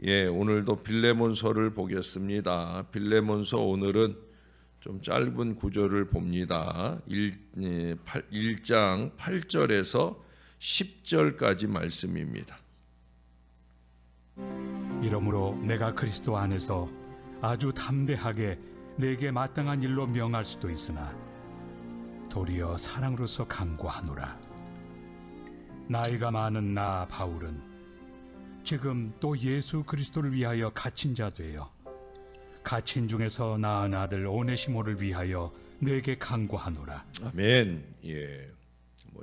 오늘도 빌레몬서를 보겠습니다. 빌레몬서 오늘은 좀 짧은 구절을 봅니다. 1장 8절에서 10절까지 말씀입니다. 이러므로 내가 그리스도 안에서 아주 담대하게 내게 마땅한 일로 명할 수도 있으나 도리어 사랑으로서 강구하노라. 나이가 많은 나 바울은 지금 또 예수 그리스도를 위하여 갇힌 자 되어 갇힌 중에서 낳은 아들 오네시모를 위하여 내게 간구하노라. 아멘.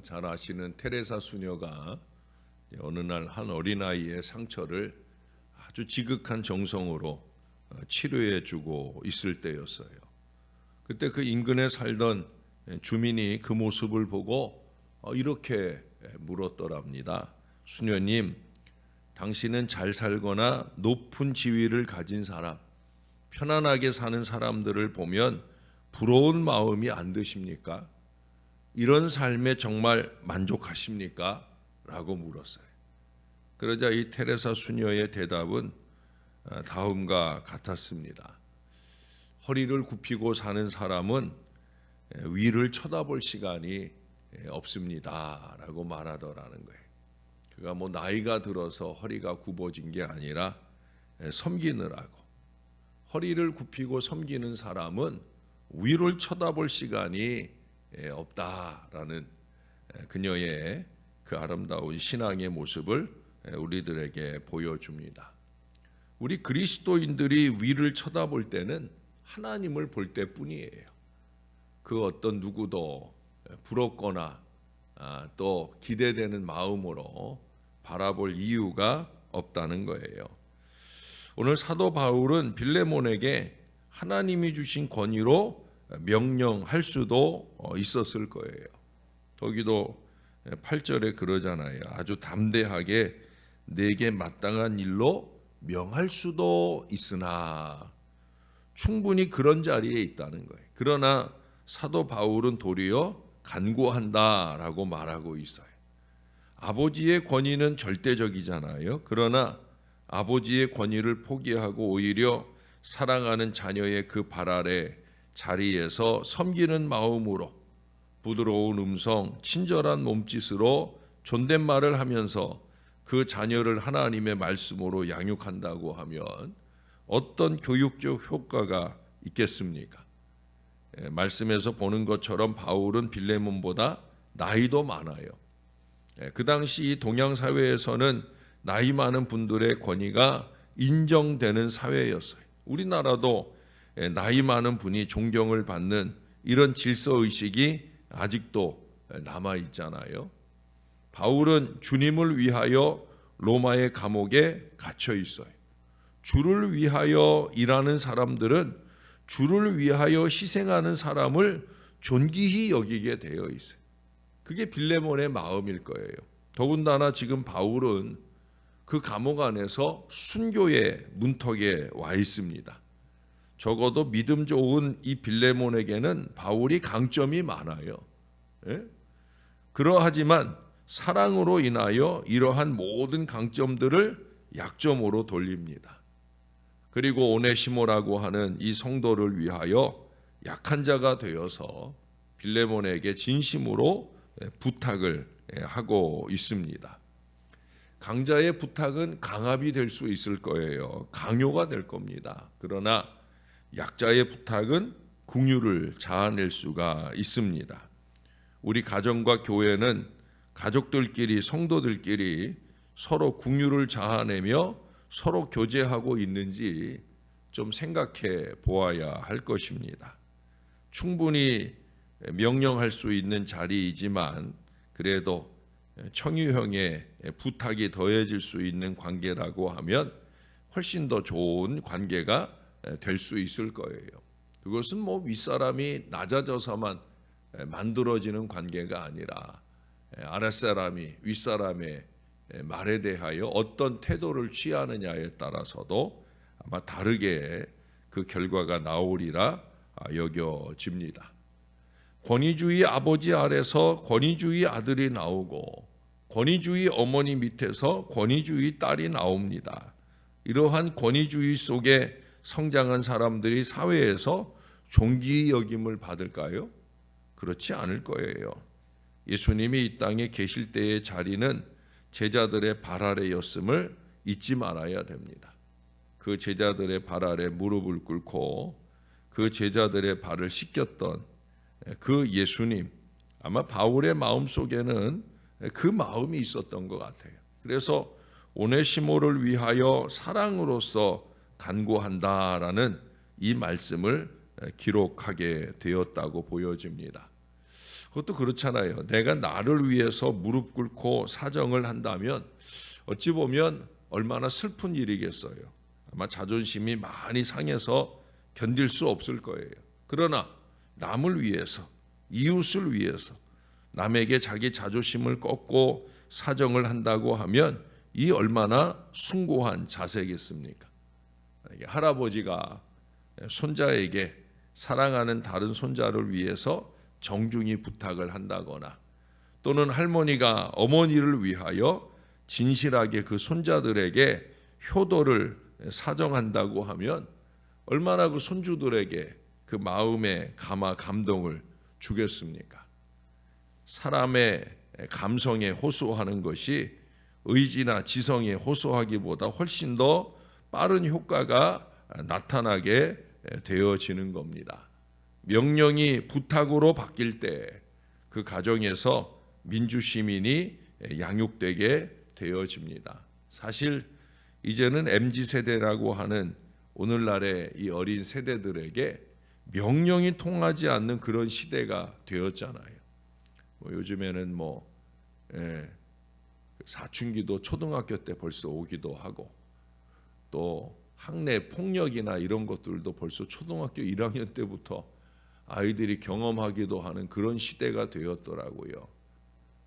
잘 아시는 테레사 수녀가 어느 날 한 어린아이의 상처를 아주 지극한 정성으로 치료해주고 있을 때였어요. 그때 그 인근에 살던 주민이 그 모습을 보고 이렇게 물었더랍니다. 수녀님, 당신은 잘 살거나 높은 지위를 가진 사람, 편안하게 사는 사람들을 보면 부러운 마음이 안 드십니까? 이런 삶에 정말 만족하십니까? 라고 물었어요. 그러자 이 테레사 수녀의 대답은 다음과 같았습니다. 허리를 굽히고 사는 사람은 위를 쳐다볼 시간이 없습니다. 라고 말하더라는 거예요. 그가 나이가 들어서 허리가 굽어진 게 아니라 섬기느라고. 허리를 굽히고 섬기는 사람은 위를 쳐다볼 시간이 없다라는 그녀의 그 아름다운 신앙의 모습을 우리들에게 보여줍니다. 우리 그리스도인들이 위를 쳐다볼 때는 하나님을 볼 때뿐이에요. 그 어떤 누구도 부럽거나 또 기대되는 마음으로 바라볼 이유가 없다는 거예요. 오늘 사도 바울은 빌레몬에게 하나님이 주신 권위로 명령할 수도 있었을 거예요. 거기도 8절에 그러잖아요. 아주 담대하게 내게 마땅한 일로 명할 수도 있으나, 충분히 그런 자리에 있다는 거예요. 그러나 사도 바울은 도리어 간구한다라고 말하고 있어요. 아버지의 권위는 절대적이잖아요. 그러나 아버지의 권위를 포기하고 오히려 사랑하는 자녀의 그 발 아래 자리에서 섬기는 마음으로 부드러운 음성, 친절한 몸짓으로 존댓말을 하면서 그 자녀를 하나님의 말씀으로 양육한다고 하면 어떤 교육적 효과가 있겠습니까? 말씀에서 보는 것처럼 바울은 빌레몬보다 나이도 많아요. 그 당시 동양 사회에서는 나이 많은 분들의 권위가 인정되는 사회였어요. 우리나라도 나이 많은 분이 존경을 받는 이런 질서의식이 아직도 남아 있잖아요. 바울은 주님을 위하여 로마의 감옥에 갇혀 있어요. 주를 위하여 일하는 사람들은 주를 위하여 희생하는 사람을 존귀히 여기게 되어 있어요. 그게 빌레몬의 마음일 거예요. 더군다나 지금 바울은 그 감옥 안에서 순교의 문턱에 와 있습니다. 적어도 믿음 좋은 이 빌레몬에게는 바울이 강점이 많아요. 그러하지만 사랑으로 인하여 이러한 모든 강점들을 약점으로 돌립니다. 그리고 오네시모라고 하는 이 성도를 위하여 약한 자가 되어서 빌레몬에게 진심으로 부탁을 하고 있습니다. 강자의 부탁은 강압이 될 수 있을 거예요. 강요가 될 겁니다. 그러나 약자의 부탁은 긍휼을 자아낼 수가 있습니다. 우리 가정과 교회는 가족들끼리, 성도들끼리 서로 긍휼을 자아내며 서로 교제하고 있는지 좀 생각해 보아야 할 것입니다. 충분히 명령할 수 있는 자리이지만 그래도 청유형의 부탁이 더해질 수 있는 관계라고 하면 훨씬 더 좋은 관계가 될 수 있을 거예요. 그것은 윗사람이 낮아져서만 만들어지는 관계가 아니라 아랫사람이 윗사람의 말에 대하여 어떤 태도를 취하느냐에 따라서도 아마 다르게 그 결과가 나오리라 여겨집니다. 권위주의 아버지 아래서 권위주의 아들이 나오고 권위주의 어머니 밑에서 권위주의 딸이 나옵니다. 이러한 권위주의 속에 성장한 사람들이 사회에서 존귀 여김을 받을까요? 그렇지 않을 거예요. 예수님이 이 땅에 계실 때의 자리는 제자들의 발 아래였음을 잊지 말아야 됩니다. 그 제자들의 발 아래 무릎을 꿇고 그 제자들의 발을 씻겼던 그 예수님, 아마 바울의 마음속에는 그 마음이 있었던 것 같아요. 그래서 오네시모를 위하여 사랑으로서 간구한다라는 이 말씀을 기록하게 되었다고 보여집니다. 그것도 그렇잖아요. 내가 나를 위해서 무릎 꿇고 사정을 한다면 어찌 보면 얼마나 슬픈 일이겠어요. 아마 자존심이 많이 상해서 견딜 수 없을 거예요. 그러나 남을 위해서, 이웃을 위해서 남에게 자기 자존심을 꺾고 사정을 한다고 하면 이 얼마나 숭고한 자세겠습니까? 할아버지가 손자에게 사랑하는 다른 손자를 위해서 정중히 부탁을 한다거나 또는 할머니가 어머니를 위하여 진실하게 그 손자들에게 효도를 사정한다고 하면 얼마나 그 손주들에게 그 마음의 감동을 주겠습니까? 사람의 감성에 호소하는 것이 의지나 지성에 호소하기보다 훨씬 더 빠른 효과가 나타나게 되어지는 겁니다. 명령이 부탁으로 바뀔 때 그 가정에서 민주시민이 양육되게 되어집니다. 사실 이제는 MZ세대라고 하는 오늘날의 이 어린 세대들에게 명령이 통하지 않는 그런 시대가 되었잖아요. 요즘에는 사춘기도 초등학교 때 벌써 오기도 하고 또 학내 폭력이나 이런 것들도 벌써 초등학교 1학년 때부터 아이들이 경험하기도 하는 그런 시대가 되었더라고요.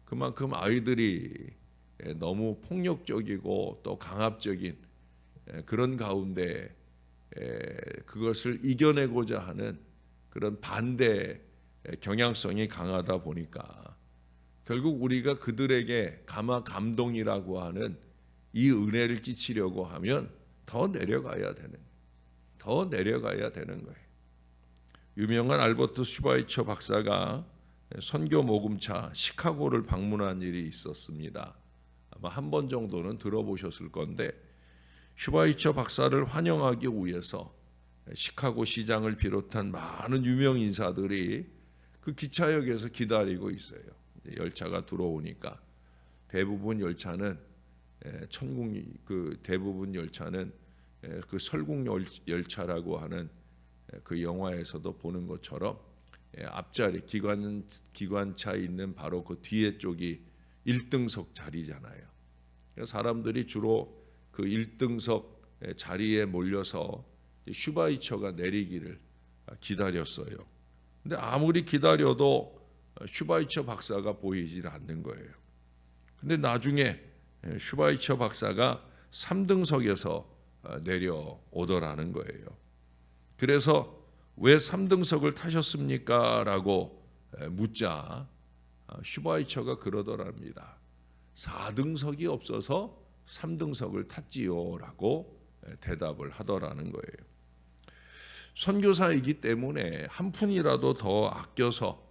그만큼 아이들이 너무 폭력적이고 또 강압적인 그런 가운데 그것을 이겨내고자 하는 그런 반대 경향성이 강하다 보니까 결국 우리가 그들에게 감동이라고 하는 이 은혜를 끼치려고 하면 더 내려가야 되는 거예요. 유명한 알버트 슈바이처 박사가 선교 모금차 시카고를 방문한 일이 있었습니다. 아마 한 번 정도는 들어보셨을 건데 슈바이처 박사를 환영하기 위해서 시카고 시장을 비롯한 많은 유명 인사들이 그 기차역에서 기다리고 있어요. 열차가 들어오니까 대부분 열차는 그 설국 열차라고 하는 그 영화에서도 보는 것처럼 앞자리 기관차에 있는 바로 그 뒤에 쪽이 1등석 자리잖아요. 사람들이 주로 그 1등석 자리에 몰려서 슈바이처가 내리기를 기다렸어요. 근데 아무리 기다려도 슈바이처 박사가 보이질 않는 거예요. 근데 나중에 슈바이처 박사가 3등석에서 내려오더라는 거예요. 그래서 왜 3등석을 타셨습니까? 라고 묻자 슈바이처가 그러더랍니다. 4등석이 없어서 3등석을 탔지요 라고 대답을 하더라는 거예요. 선교사이기 때문에 한 푼이라도 더 아껴서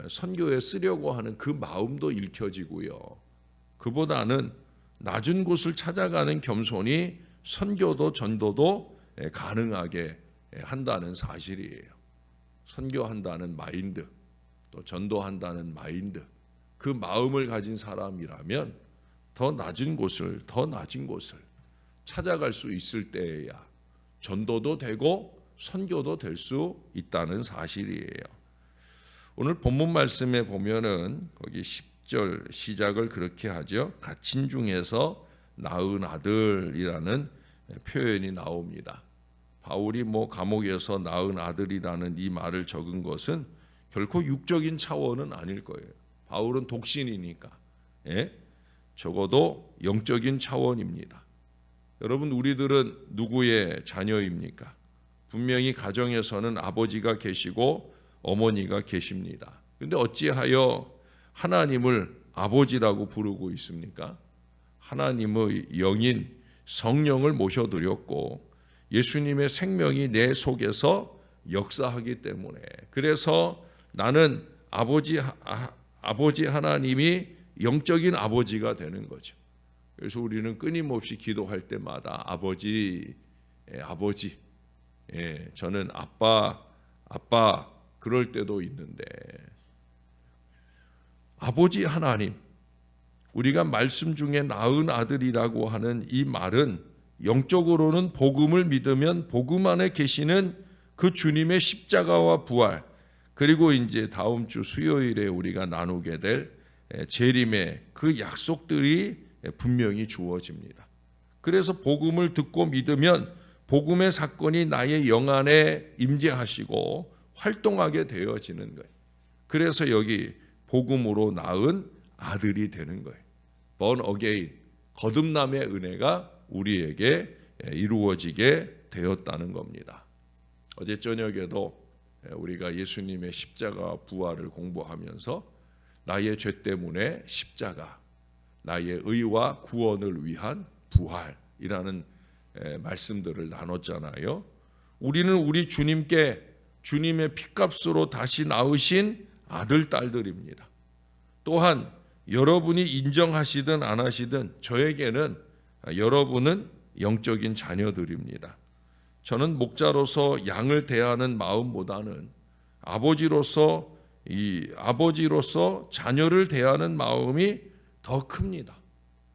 선교에 쓰려고 하는 그 마음도 읽혀지고요. 그보다는 낮은 곳을 찾아가는 겸손이 선교도 전도도 가능하게 한다는 사실이에요. 선교한다는 마인드, 또 전도한다는 마인드, 그 마음을 가진 사람이라면 더 낮은 곳을 찾아갈 수 있을 때에야 전도도 되고 선교도 될 수 있다는 사실이에요. 오늘 본문 말씀에 보면은 거기 10절 시작을 그렇게 하죠. 갇힌 중에서 낳은 아들이라는 표현이 나옵니다. 바울이 감옥에서 낳은 아들이라는 이 말을 적은 것은 결코 육적인 차원은 아닐 거예요. 바울은 독신이니까 적어도 영적인 차원입니다. 여러분, 우리들은 누구의 자녀입니까? 분명히 가정에서는 아버지가 계시고 어머니가 계십니다. 그런데 어찌하여 하나님을 아버지라고 부르고 있습니까? 하나님의 영인 성령을 모셔드렸고 예수님의 생명이 내 속에서 역사하기 때문에, 그래서 나는 아버지 하나님이 영적인 아버지가 되는 거죠. 그래서 우리는 끊임없이 기도할 때마다 아버지, 아버지, 저는 아빠 그럴 때도 있는데, 아버지 하나님, 우리가 말씀 중에 낳은 아들이라고 하는 이 말은 영적으로는 복음을 믿으면 복음 안에 계시는 그 주님의 십자가와 부활, 그리고 이제 다음 주 수요일에 우리가 나누게 될 재림의 그 약속들이 분명히 주어집니다. 그래서 복음을 듣고 믿으면 복음의 사건이 나의 영 안에 임재하시고 활동하게 되어지는 거예요. 그래서 여기 복음으로 낳은 아들이 되는 거예요. born again, 거듭남의 은혜가 우리에게 이루어지게 되었다는 겁니다. 어제 저녁에도 우리가 예수님의 십자가 부활을 공부하면서 나의 죄 때문에 십자가, 나의 의와 구원을 위한 부활이라는 말씀들을 나눴잖아요. 우리는 우리 주님께 주님의 피값으로 다시 낳으신 아들, 딸들입니다. 또한 여러분이 인정하시든 안 하시든 저에게는 여러분은 영적인 자녀들입니다. 저는 목자로서 양을 대하는 마음보다는 아버지로서 자녀를 대하는 마음이 더 큽니다.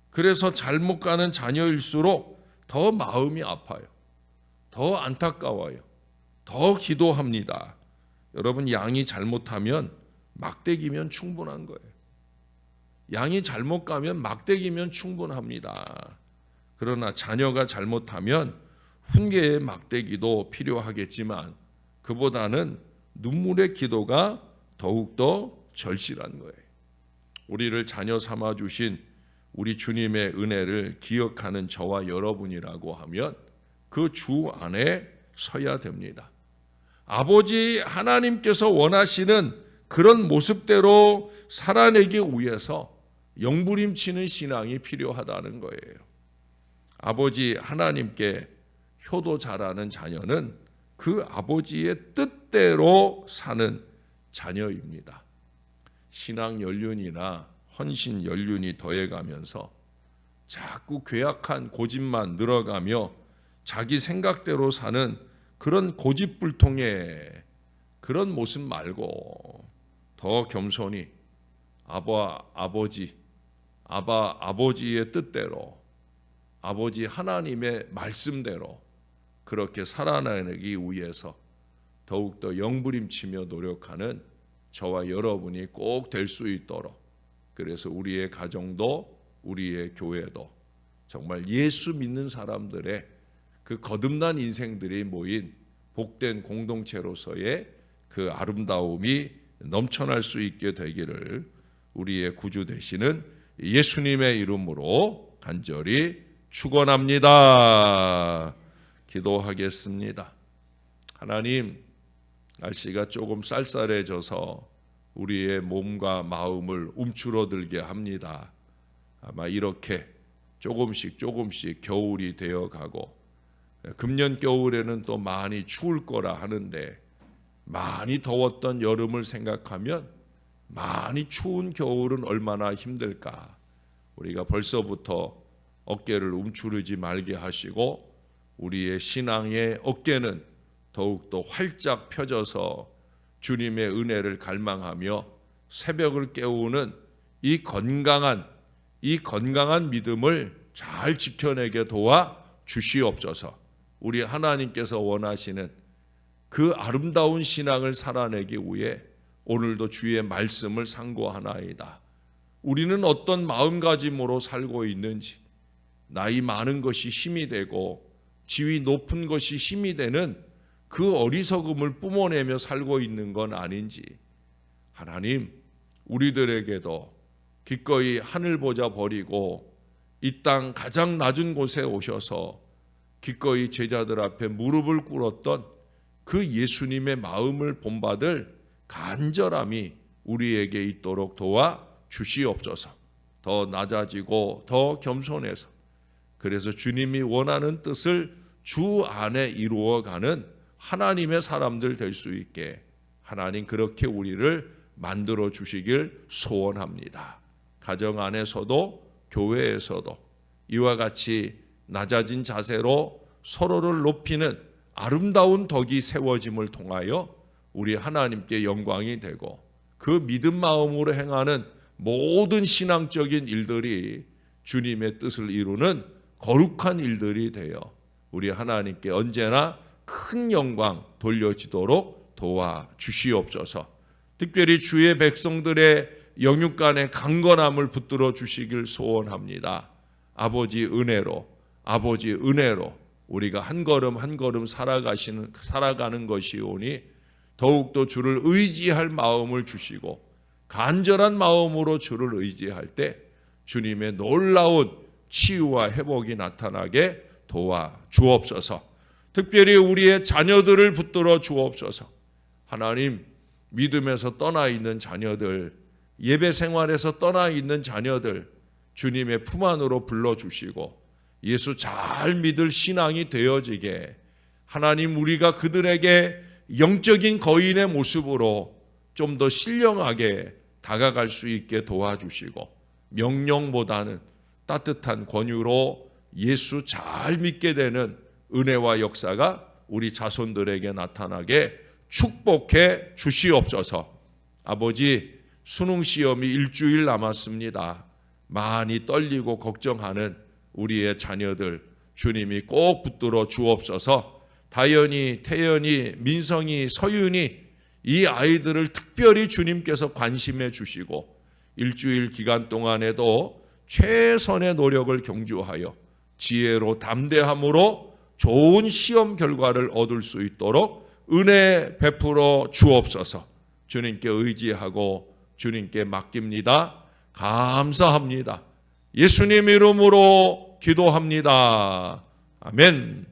그래서 잘못 가는 자녀일수록 더 마음이 아파요. 더 안타까워요. 더 기도합니다. 여러분, 양이 잘못하면 막대기면 충분한 거예요. 양이 잘못 가면 막대기면 충분합니다. 그러나 자녀가 잘못하면 훈계의 막대기도 필요하겠지만 그보다는 눈물의 기도가 더욱더 절실한 거예요. 우리를 자녀 삼아 주신 우리 주님의 은혜를 기억하는 저와 여러분이라고 하면 그 주 안에 서야 됩니다. 아버지 하나님께서 원하시는 그런 모습대로 살아내기 위해서 영부림치는 신앙이 필요하다는 거예요. 아버지 하나님께 효도 잘하는 자녀는 그 아버지의 뜻대로 사는 자녀입니다. 신앙 연륜이나 헌신 연륜이 더해가면서 자꾸 괴악한 고집만 늘어가며 자기 생각대로 사는 그런 고집불통의 그런 모습 말고 더 겸손히 아버지의 뜻대로, 아버지 하나님의 말씀대로 그렇게 살아내기 위해서 더욱더 영부림치며 노력하는 저와 여러분이 꼭 될 수 있도록, 그래서 우리의 가정도 우리의 교회도 정말 예수 믿는 사람들의 그 거듭난 인생들이 모인 복된 공동체로서의 그 아름다움이 넘쳐날 수 있게 되기를 우리의 구주 되시는 예수님의 이름으로 간절히 축원합니다. 기도하겠습니다. 하나님, 날씨가 조금 쌀쌀해져서 우리의 몸과 마음을 움츠러들게 합니다. 아마 이렇게 조금씩 겨울이 되어가고 금년 겨울에는 또 많이 추울 거라 하는데, 많이 더웠던 여름을 생각하면 많이 추운 겨울은 얼마나 힘들까. 우리가 벌써부터 어깨를 움츠르지 말게 하시고 우리의 신앙의 어깨는 더욱더 활짝 펴져서 주님의 은혜를 갈망하며 새벽을 깨우는 이 건강한 믿음을 잘 지켜내게 도와 주시옵소서. 우리 하나님께서 원하시는 그 아름다운 신앙을 살아내기 위해 오늘도 주의 말씀을 상고하나이다. 우리는 어떤 마음가짐으로 살고 있는지, 나이 많은 것이 힘이 되고 지위 높은 것이 힘이 되는 그 어리석음을 뿜어내며 살고 있는 건 아닌지, 하나님, 우리들에게도 기꺼이 하늘 보자 버리고 이 땅 가장 낮은 곳에 오셔서 기꺼이 제자들 앞에 무릎을 꿇었던 그 예수님의 마음을 본받을 간절함이 우리에게 있도록 도와 주시옵소서. 더 낮아지고 더 겸손해서 그래서 주님이 원하는 뜻을 주 안에 이루어가는 하나님의 사람들 될 수 있게 하나님 그렇게 우리를 만들어 주시길 소원합니다. 가정 안에서도 교회에서도 이와 같이 낮아진 자세로 서로를 높이는 아름다운 덕이 세워짐을 통하여 우리 하나님께 영광이 되고 그 믿음 마음으로 행하는 모든 신앙적인 일들이 주님의 뜻을 이루는 거룩한 일들이 되어 우리 하나님께 언제나 큰 영광 돌려지도록 도와주시옵소서. 특별히 주의 백성들의 영육간의 강건함을 붙들어 주시길 소원합니다. 아버지 은혜로 우리가 한 걸음 한 걸음 살아가는 것이오니 더욱더 주를 의지할 마음을 주시고 간절한 마음으로 주를 의지할 때 주님의 놀라운 치유와 회복이 나타나게 도와주옵소서. 특별히 우리의 자녀들을 붙들어 주옵소서. 하나님, 믿음에서 떠나 있는 자녀들, 예배 생활에서 떠나 있는 자녀들 주님의 품 안으로 불러주시고 예수 잘 믿을 신앙이 되어지게 하나님, 우리가 그들에게 영적인 거인의 모습으로 좀 더 신령하게 다가갈 수 있게 도와주시고 명령보다는 따뜻한 권유로 예수 잘 믿게 되는 은혜와 역사가 우리 자손들에게 나타나게 축복해 주시옵소서. 아버지, 수능 시험이 일주일 남았습니다. 많이 떨리고 걱정하는 우리의 자녀들 주님이 꼭 붙들어 주옵소서. 다현이, 태연이, 민성이, 서윤이 이 아이들을 특별히 주님께서 관심해 주시고 일주일 기간 동안에도 최선의 노력을 경주하여 지혜로 담대함으로 좋은 시험 결과를 얻을 수 있도록 은혜 베풀어 주옵소서. 주님께 의지하고 주님께 맡깁니다. 감사합니다. 예수님 이름으로 기도합니다. 아멘.